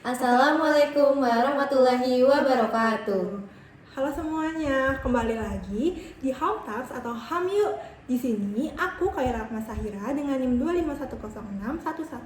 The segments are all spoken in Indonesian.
Assalamualaikum warahmatullahi wabarakatuh. Halo semuanya, kembali lagi di Ham Talks atau Ham Yuk. Di sini aku Khaira Rahma Sahira dengan NIM 25106 11004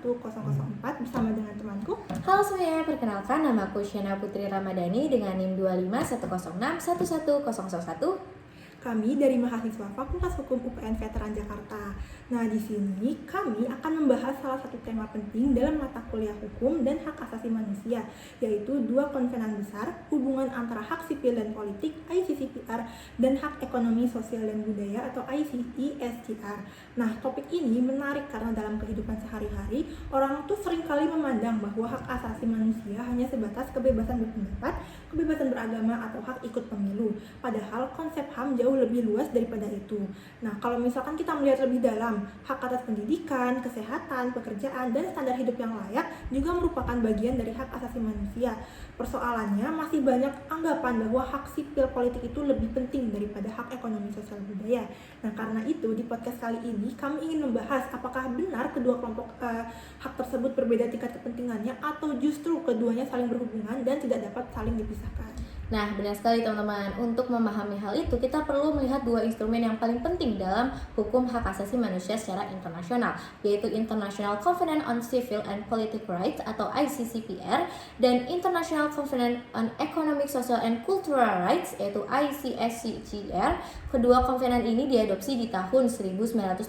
bersama dengan temanku. Halo semuanya, perkenalkan nama aku Syana Putri Ramadhani dengan NIM 25106 11001. Kami dari mahasiswa Fakultas Hukum UPN Veteran Jakarta. Nah, di sini kami akan membahas salah satu tema penting dalam mata kuliah hukum dan hak asasi manusia, yaitu dua konvenan besar, hubungan antara hak sipil dan politik (ICCPR) dan hak ekonomi, sosial dan budaya atau ICESCR. Nah, topik ini menarik karena dalam kehidupan sehari-hari, orang tuh seringkali memandang bahwa hak asasi manusia hanya sebatas kebebasan berpendapat, kebebasan beragama atau hak ikut pemilu. Padahal konsep HAM jauh lebih luas daripada itu. Nah, kalau misalkan kita melihat lebih dalam, hak atas pendidikan, kesehatan, pekerjaan, dan standar hidup yang layak juga merupakan bagian dari hak asasi manusia. Persoalannya masih banyak anggapan bahwa hak sipil politik itu lebih penting daripada hak ekonomi, sosial, budaya. Nah, karena itu di podcast kali ini kami ingin membahas apakah benar kedua kelompok hak tersebut berbeda tingkat kepentingannya atau justru keduanya saling berhubungan dan tidak dapat saling dipisahkan. Nah, benar sekali teman-teman. Untuk memahami hal itu, kita perlu melihat dua instrumen yang paling penting dalam hukum hak asasi manusia secara internasional, yaitu International Covenant on Civil and Political Rights atau ICCPR dan International Covenant on Economic, Social and Cultural Rights yaitu ICSCR. Kedua konvenan ini diadopsi di tahun 1966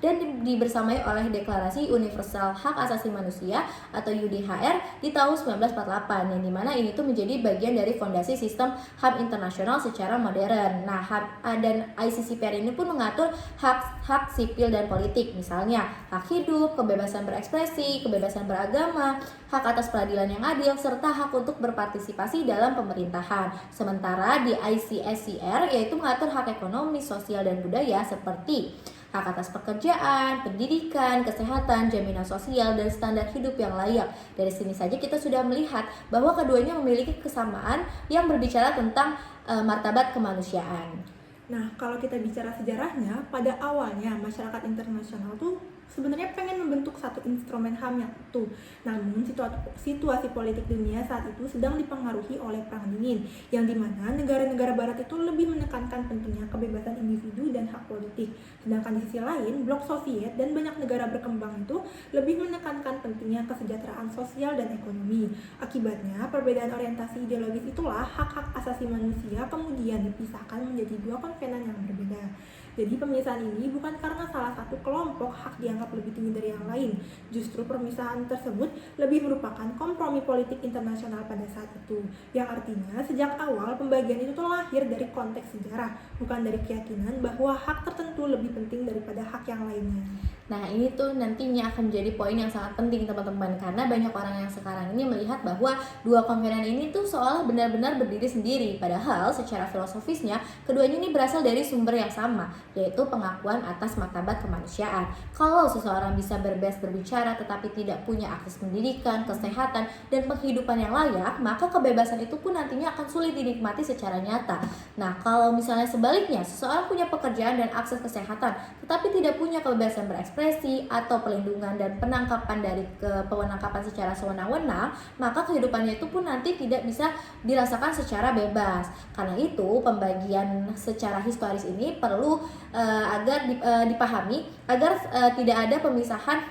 dan dibersamai oleh Deklarasi Universal Hak Asasi Manusia atau UDHR di tahun 1948, yang dimana ini tuh menjadi bagian dari fondasi sistem HAM internasional secara modern. Nah, dan ICCPR ini pun mengatur hak sipil dan politik, misalnya hak hidup, kebebasan berekspresi, kebebasan beragama, hak atas peradilan yang adil, serta hak untuk berpartisipasi dalam pemerintahan. Sementara di ICSCR yaitu mengatur hak ekonomi, sosial dan budaya seperti hak atas pekerjaan, pendidikan, kesehatan, jaminan sosial, dan standar hidup yang layak. Dari sini saja kita sudah melihat bahwa keduanya memiliki kesamaan yang berbicara tentang martabat kemanusiaan. Nah, kalau kita bicara sejarahnya, pada awalnya masyarakat internasional tuh sebenarnya pengen membentuk satu instrumen HAM yang utuh. Namun situasi politik dunia saat itu sedang dipengaruhi oleh Perang Dingin, yang dimana negara-negara barat itu lebih menekankan pentingnya kebebasan individu dan hak politik. Sedangkan di sisi lain, blok Soviet dan banyak negara berkembang itu lebih menekankan pentingnya kesejahteraan sosial dan ekonomi. Akibatnya, perbedaan orientasi ideologis itulah hak-hak asasi manusia kemudian dipisahkan menjadi dua konvenan yang berbeda. Jadi pemisahan ini bukan karena salah satu kelompok hak dianggap lebih tinggi dari yang lain. Justru pemisahan tersebut lebih merupakan kompromi politik internasional pada saat itu. Yang artinya sejak awal pembagian itu lahir dari konteks sejarah, bukan dari keyakinan bahwa hak tertentu lebih penting daripada hak yang lainnya. Nah, ini tuh nantinya akan menjadi poin yang sangat penting teman-teman, karena banyak orang yang sekarang ini melihat bahwa dua konvenan ini tuh seolah benar-benar berdiri sendiri, padahal secara filosofisnya keduanya ini berasal dari sumber yang sama, yaitu pengakuan atas martabat kemanusiaan. Kalau seseorang bisa bebas berbicara tetapi tidak punya akses pendidikan, kesehatan, dan penghidupan yang layak, maka kebebasan itu pun nantinya akan sulit dinikmati secara nyata. Nah, kalau misalnya sebaliknya, seseorang punya pekerjaan dan akses kesehatan tetapi tidak punya kebebasan berekspresi atau pelindungan dan penangkapan dari penangkapan secara sewenang-wenang, maka kehidupannya itu pun nanti tidak bisa dirasakan secara bebas. Karena itu, pembagian secara historis ini perlu agar dipahami agar tidak ada pemisahan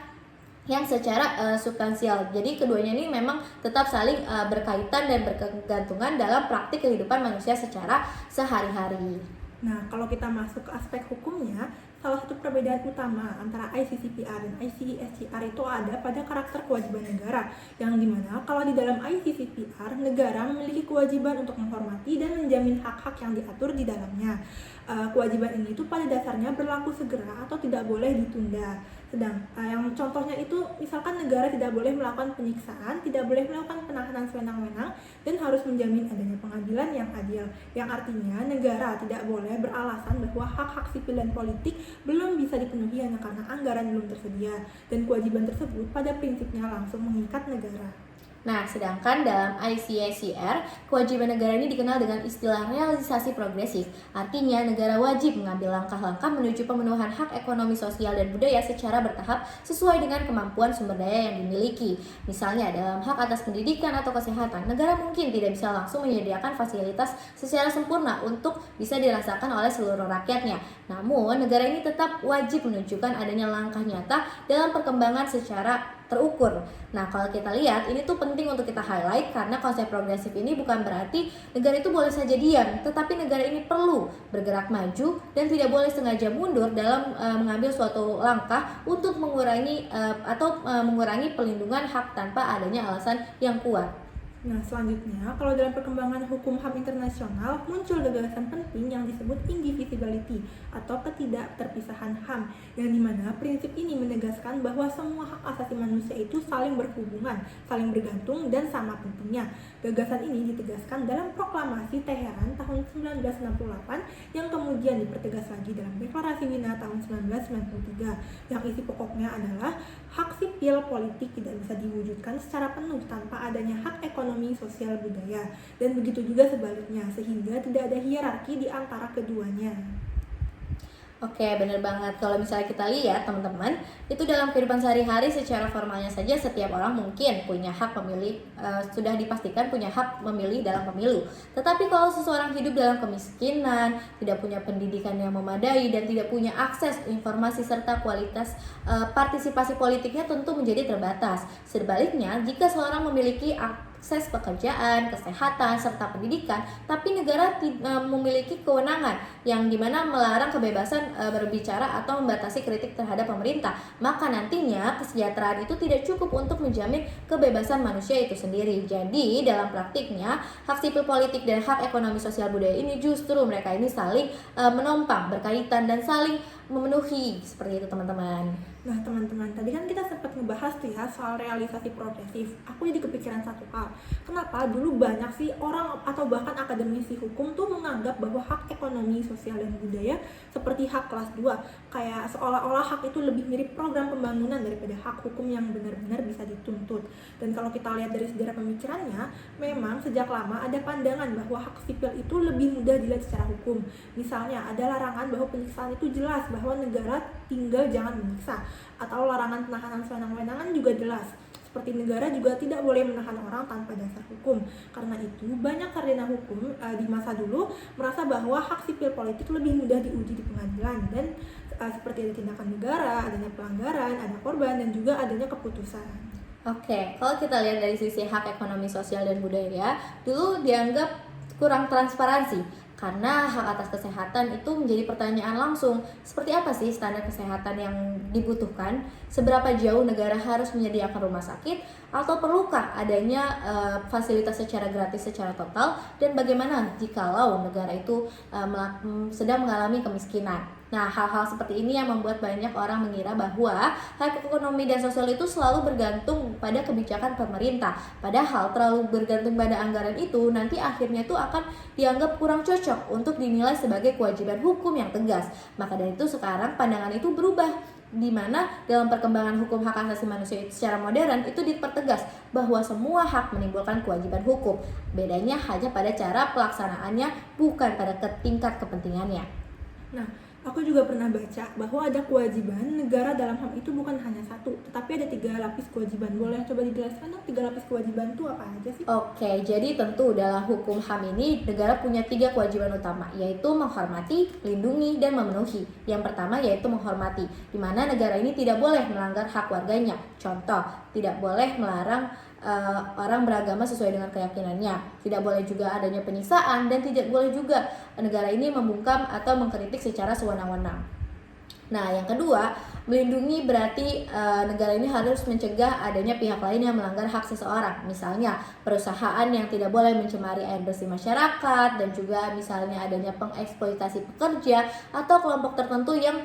yang secara substansial. Jadi keduanya ini memang tetap saling berkaitan dan berkegantungan dalam praktik kehidupan manusia secara sehari-hari. Nah, kalau kita masuk ke aspek hukumnya, salah satu perbedaan utama antara ICCPR dan ICSCR itu ada pada karakter kewajiban negara, yang dimana kalau di dalam ICCPR, negara memiliki kewajiban untuk menghormati dan menjamin hak-hak yang diatur di dalamnya. Kewajiban ini itu pada dasarnya berlaku segera atau tidak boleh ditunda. Yang contohnya itu misalkan negara tidak boleh melakukan penyiksaan, tidak boleh melakukan penahanan sewenang-wenang, dan harus menjamin adanya pengadilan yang adil. Yang artinya negara tidak boleh beralasan bahwa hak-hak sipil dan politik belum bisa dipenuhi hanya karena anggaran belum tersedia, dan kewajiban tersebut pada prinsipnya langsung mengikat negara. Nah, sedangkan dalam ICSR, kewajiban negara ini dikenal dengan istilah realisasi progresif. Artinya, negara wajib mengambil langkah-langkah menuju pemenuhan hak ekonomi, sosial, dan budaya secara bertahap sesuai dengan kemampuan sumber daya yang dimiliki. Misalnya, dalam hak atas pendidikan atau kesehatan, negara mungkin tidak bisa langsung menyediakan fasilitas secara sempurna untuk bisa dirasakan oleh seluruh rakyatnya. Namun, negara ini tetap wajib menunjukkan adanya langkah nyata dalam perkembangan secara terukur. Nah, kalau kita lihat, ini tuh penting untuk kita highlight karena konsep progresif ini bukan berarti negara itu boleh saja diam, tetapi negara ini perlu bergerak maju dan tidak boleh sengaja mundur dalam mengambil suatu langkah untuk mengurangi mengurangi pelindungan hak tanpa adanya alasan yang kuat. Nah, selanjutnya, kalau dalam perkembangan hukum HAM internasional, muncul gagasan penting yang disebut indivisibility atau ketidakterpisahan HAM, yang dimana prinsip ini menegaskan bahwa semua hak asasi manusia itu saling berhubungan, saling bergantung, dan sama pentingnya. Gagasan ini ditegaskan dalam Proklamasi Teheran tahun 1968 yang kemudian dipertegas lagi dalam Deklarasi Wina tahun 1993, yang isi pokoknya adalah hak sipil politik tidak bisa diwujudkan secara penuh tanpa adanya hak ekonomi, sosial, budaya, dan begitu juga sebaliknya, sehingga tidak ada hierarki di antara keduanya. Oke, bener banget. Kalau misalnya kita lihat, teman-teman, itu dalam kehidupan sehari-hari secara formalnya saja setiap orang mungkin punya hak memilih, sudah dipastikan punya hak memilih dalam pemilu. Tetapi kalau seseorang hidup dalam kemiskinan, tidak punya pendidikan yang memadai, dan tidak punya akses informasi serta kualitas partisipasi politiknya tentu menjadi terbatas. Sebaliknya, jika seorang memiliki akses pekerjaan, kesehatan, serta pendidikan, tapi negara memiliki kewenangan yang dimana melarang kebebasan berbicara atau membatasi kritik terhadap pemerintah, maka nantinya kesejahteraan itu tidak cukup untuk menjamin kebebasan manusia itu sendiri. Jadi dalam praktiknya, hak sipil politik dan hak ekonomi sosial budaya ini justru mereka ini saling menopang, berkaitan, dan saling memenuhi, seperti itu teman-teman. Nah teman-teman, tadi kan kita sempat ngebahas tuh ya soal realisasi progresif. Aku jadi kepikiran satu hal, kenapa dulu banyak sih orang atau bahkan akademisi hukum tuh menganggap bahwa hak ekonomi, sosial, dan budaya seperti hak kelas 2, kayak seolah-olah hak itu lebih mirip program pembangunan daripada hak hukum yang benar-benar bisa dituntut. Dan kalau kita lihat dari sejarah pemikirannya, memang sejak lama ada pandangan bahwa hak sipil itu lebih mudah dilihat secara hukum. Misalnya ada larangan bahwa penyiksaan itu jelas, bahwa negara tinggal jangan menyiksa, atau larangan penahanan sewenang-wenangan juga jelas, seperti negara juga tidak boleh menahan orang tanpa dasar hukum. Karena itu banyak sarjana hukum di masa dulu merasa bahwa hak sipil politik lebih mudah diuji di pengadilan, dan seperti ada tindakan negara, adanya pelanggaran, ada korban, dan juga adanya keputusan. Oke, kalau kita lihat dari sisi hak ekonomi, sosial, dan budaya, dulu dianggap kurang transparansi karena hak atas kesehatan itu menjadi pertanyaan langsung. Seperti apa sih standar kesehatan yang dibutuhkan? Seberapa jauh negara harus menyediakan rumah sakit? Atau perlukah adanya fasilitas secara gratis secara total? Dan bagaimana jikalau negara itu sedang mengalami kemiskinan? Nah, hal-hal seperti ini yang membuat banyak orang mengira bahwa hak ekonomi dan sosial itu selalu bergantung pada kebijakan pemerintah. Padahal terlalu bergantung pada anggaran itu nanti akhirnya itu akan dianggap kurang cocok untuk dinilai sebagai kewajiban hukum yang tegas. Maka dari itu sekarang pandangan itu berubah, di mana dalam perkembangan hukum hak asasi manusia itu secara modern itu dipertegas bahwa semua hak menimbulkan kewajiban hukum. Bedanya hanya pada cara pelaksanaannya, bukan pada tingkat kepentingannya. Nah, aku juga pernah baca bahwa ada kewajiban negara dalam HAM itu bukan hanya satu, tetapi ada 3 lapis kewajiban. Boleh coba dijelaskan dong 3 lapis kewajiban itu apa aja sih? Oke, jadi tentu dalam hukum HAM ini negara punya 3 kewajiban utama, yaitu menghormati, melindungi, dan memenuhi. Yang pertama yaitu menghormati, di mana negara ini tidak boleh melanggar hak warganya. Contoh, tidak boleh melarang orang beragama sesuai dengan keyakinannya, tidak boleh juga adanya penyiksaan, dan tidak boleh juga negara ini membungkam atau mengkritik secara sewenang-wenang. Nah, yang kedua, melindungi berarti negara ini harus mencegah adanya pihak lain yang melanggar hak seseorang. Misalnya, perusahaan yang tidak boleh mencemari air bersih masyarakat, dan juga misalnya adanya pengeksploitasi pekerja atau kelompok tertentu yang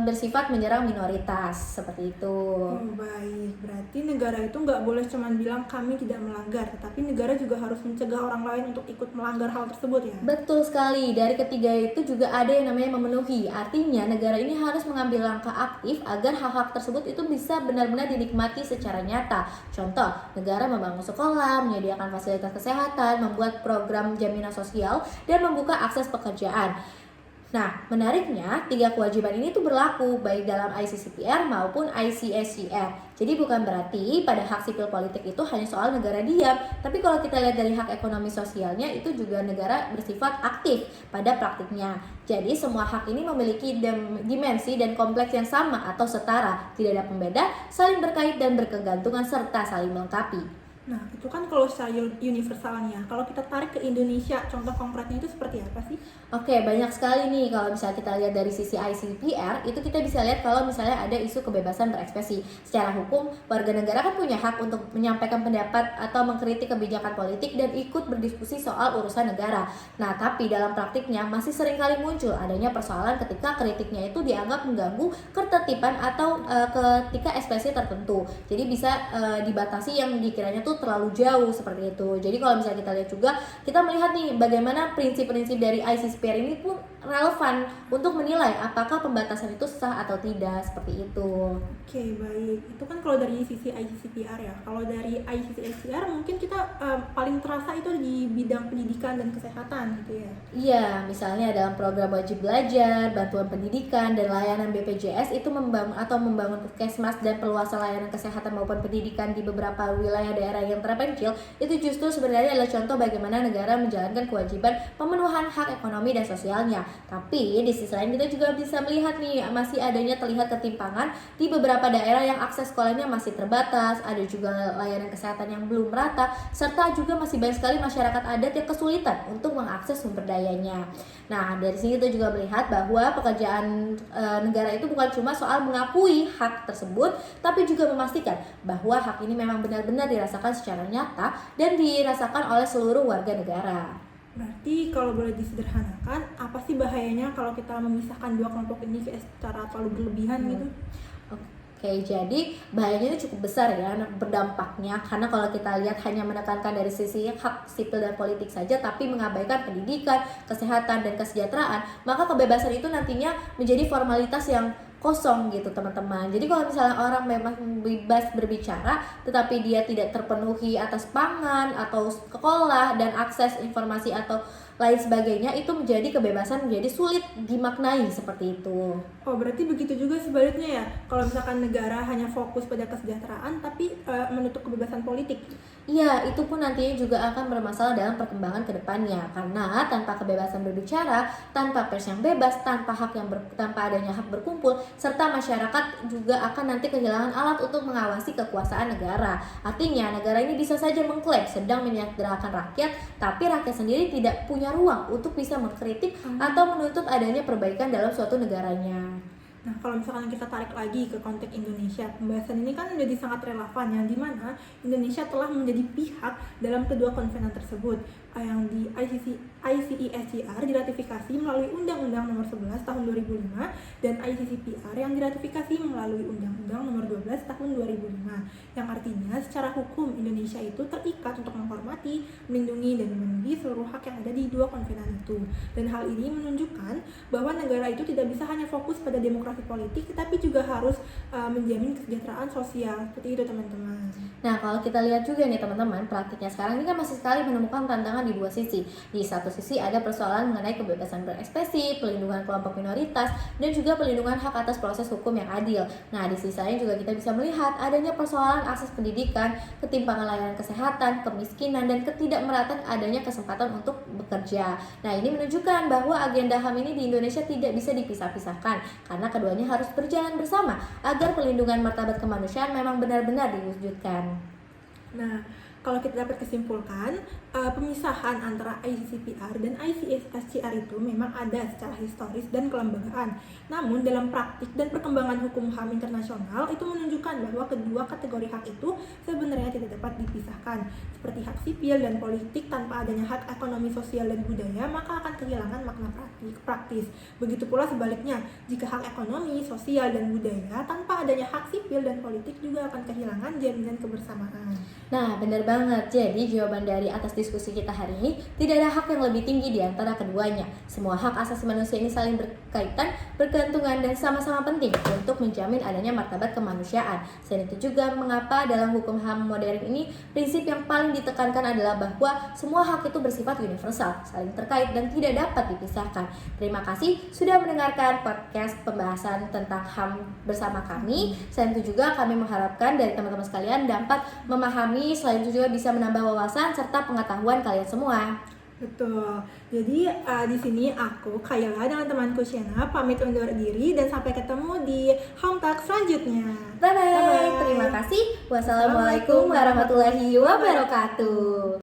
bersifat menyerang minoritas seperti itu. Oh baik, berarti negara itu nggak boleh cuman bilang kami tidak melanggar, tapi negara juga harus mencegah orang lain untuk ikut melanggar hal tersebut ya? Betul sekali, dari ketiga itu juga ada yang namanya memenuhi. Artinya negara ini harus mengambil langkah aktif agar hak-hak tersebut itu bisa benar-benar dinikmati secara nyata. Contoh, negara membangun sekolah, menyediakan fasilitas kesehatan, membuat program jaminan sosial, dan membuka akses pekerjaan. Nah, menariknya, tiga kewajiban ini tuh berlaku baik dalam ICCPR maupun ICSCR. Jadi bukan berarti pada hak sipil politik itu hanya soal negara diam, tapi kalau kita lihat dari hak ekonomi sosialnya itu juga negara bersifat aktif pada praktiknya. Jadi semua hak ini memiliki dimensi dan kompleks yang sama atau setara, tidak ada pembeda, saling berkait dan berkegantungan serta saling melengkapi. Nah, itu kan kalau secara universalnya. Kalau kita tarik ke Indonesia, contoh konkretnya itu seperti apa sih? Oke, banyak sekali nih kalau misalnya kita lihat dari sisi ICPR, itu kita bisa lihat kalau misalnya ada isu kebebasan berekspresi. Secara hukum, warga negara kan punya hak untuk menyampaikan pendapat atau mengkritik kebijakan politik dan ikut berdiskusi soal urusan negara. Nah, tapi dalam praktiknya masih sering kali muncul adanya persoalan ketika kritiknya itu dianggap mengganggu ketertiban atau ketika ekspresi tertentu. Jadi bisa dibatasi yang dikiranya tuh terlalu jauh seperti itu. Jadi kalau misalnya kita lihat juga, kita melihat nih bagaimana prinsip-prinsip dari ICCPR ini pun relevan untuk menilai apakah pembatasan itu sah atau tidak, seperti itu. Oke, baik. Itu kan kalau dari sisi ICCPR ya. Kalau dari ICCSCR mungkin kita paling terasa itu di bidang pendidikan dan kesehatan gitu ya. Iya, misalnya dalam program wajib belajar, bantuan pendidikan, dan layanan BPJS itu membangun puskesmas dan perluasan layanan kesehatan maupun pendidikan di beberapa wilayah daerah yang terpencil, itu justru sebenarnya adalah contoh bagaimana negara menjalankan kewajiban pemenuhan hak ekonomi dan sosialnya. Tapi di sisi lain kita juga bisa melihat nih, masih adanya terlihat ketimpangan di beberapa daerah yang akses sekolahnya masih terbatas, ada juga layanan kesehatan yang belum merata, serta juga masih banyak sekali masyarakat adat yang kesulitan untuk mengakses sumber dayanya. Nah, dari sini kita juga melihat bahwa pekerjaan negara itu bukan cuma soal mengakui hak tersebut, tapi juga memastikan bahwa hak ini memang benar-benar dirasakan secara nyata dan dirasakan oleh seluruh warga negara. Berarti kalau boleh disederhanakan, apa sih bahayanya kalau kita memisahkan dua kelompok ini secara terlalu berlebihan gitu? Oke, jadi bahayanya itu cukup besar ya berdampaknya, karena kalau kita lihat hanya menekankan dari sisi hak sipil dan politik saja tapi mengabaikan pendidikan, kesehatan, dan kesejahteraan, maka kebebasan itu nantinya menjadi formalitas yang kosong gitu teman-teman. Jadi kalau misalnya orang memang bebas berbicara tetapi dia tidak terpenuhi atas pangan atau sekolah dan akses informasi atau lain sebagainya, itu menjadi kebebasan menjadi sulit dimaknai seperti itu. Oh, berarti begitu juga sebaliknya ya. Kalau misalkan negara hanya fokus pada kesejahteraan tapi menutup kebebasan politik. Iya, itu pun nantinya juga akan bermasalah dalam perkembangan kedepannya, karena tanpa kebebasan berbicara, tanpa pers yang bebas, tanpa adanya hak berkumpul, serta masyarakat juga akan nanti kehilangan alat untuk mengawasi kekuasaan negara. Artinya negara ini bisa saja mengklaim sedang menyejahterakan rakyat, tapi rakyat sendiri tidak punya ruang untuk bisa mengkritik atau menuntut adanya perbaikan dalam suatu negaranya. Nah, kalau misalkan kita tarik lagi ke konteks Indonesia, pembahasan ini kan menjadi sangat relevan, yang dimana Indonesia telah menjadi pihak dalam kedua konvenan tersebut, yang di ICESCR diratifikasi melalui Undang-Undang Nomor 11 Tahun 2005 dan ICCPR yang diratifikasi melalui Undang-Undang Nomor 12 Tahun 2005, yang artinya secara hukum Indonesia itu terikat untuk menghormati, melindungi, dan memenuhi seluruh hak yang ada di dua konvenan itu. Dan hal ini menunjukkan bahwa negara itu tidak bisa hanya fokus pada demokrasi politik, tetapi juga harus menjamin kesejahteraan sosial. Seperti itu teman-teman. Nah, kalau kita lihat juga nih teman-teman, praktiknya sekarang ini kan masih sekali menemukan tantangan di dua sisi. Di satu sisi ada persoalan mengenai kebebasan berekspresi, pelindungan kelompok minoritas, dan juga pelindungan hak atas proses hukum yang adil. Nah, di sisi lain juga kita bisa melihat adanya persoalan akses pendidikan, ketimpangan layanan kesehatan, kemiskinan, dan ketidakmerataan adanya kesempatan untuk bekerja. Nah, ini menunjukkan bahwa agenda HAM ini di Indonesia tidak bisa dipisah-pisahkan, karena keduanya harus berjalan bersama agar pelindungan martabat kemanusiaan memang benar-benar diwujudkan. Nah, Kalau kita dapat kesimpulkan, pemisahan antara ICCPR dan ICSCR itu memang ada secara historis dan kelembagaan. Namun dalam praktik dan perkembangan hukum HAM internasional itu menunjukkan bahwa kedua kategori hak itu sebenarnya tidak dapat dipisahkan. Seperti hak sipil dan politik, tanpa adanya hak ekonomi, sosial, dan budaya, maka akan kehilangan makna praktis. Begitu pula sebaliknya, jika hak ekonomi, sosial, dan budaya tanpa adanya hak sipil dan politik juga akan kehilangan jaminan kebersamaan. Nah, benar banget. Jadi, jawaban dari atas diskusi kita hari ini, tidak ada hak yang lebih tinggi di antara keduanya. Semua hak asasi manusia ini saling berkaitan, bergantungan, dan sama-sama penting untuk menjamin adanya martabat kemanusiaan. Selain itu juga, mengapa dalam hukum HAM modern ini, prinsip yang paling ditekankan adalah bahwa semua hak itu bersifat universal, saling terkait, dan tidak dapat dipisahkan. Terima kasih sudah mendengarkan podcast pembahasan tentang HAM bersama kami. Selain itu juga, kami mengharapkan dari teman-teman sekalian dapat memahami, selain itu juga bisa menambah wawasan serta pengetahuan kalian semua. Betul. Jadi di sini aku Kayla dengan temanku Shena pamit undur diri dan sampai ketemu di Home Talk selanjutnya. Bye bye. Bye-bye. Terima kasih. Wassalamualaikum warahmatullahi wabarakatuh.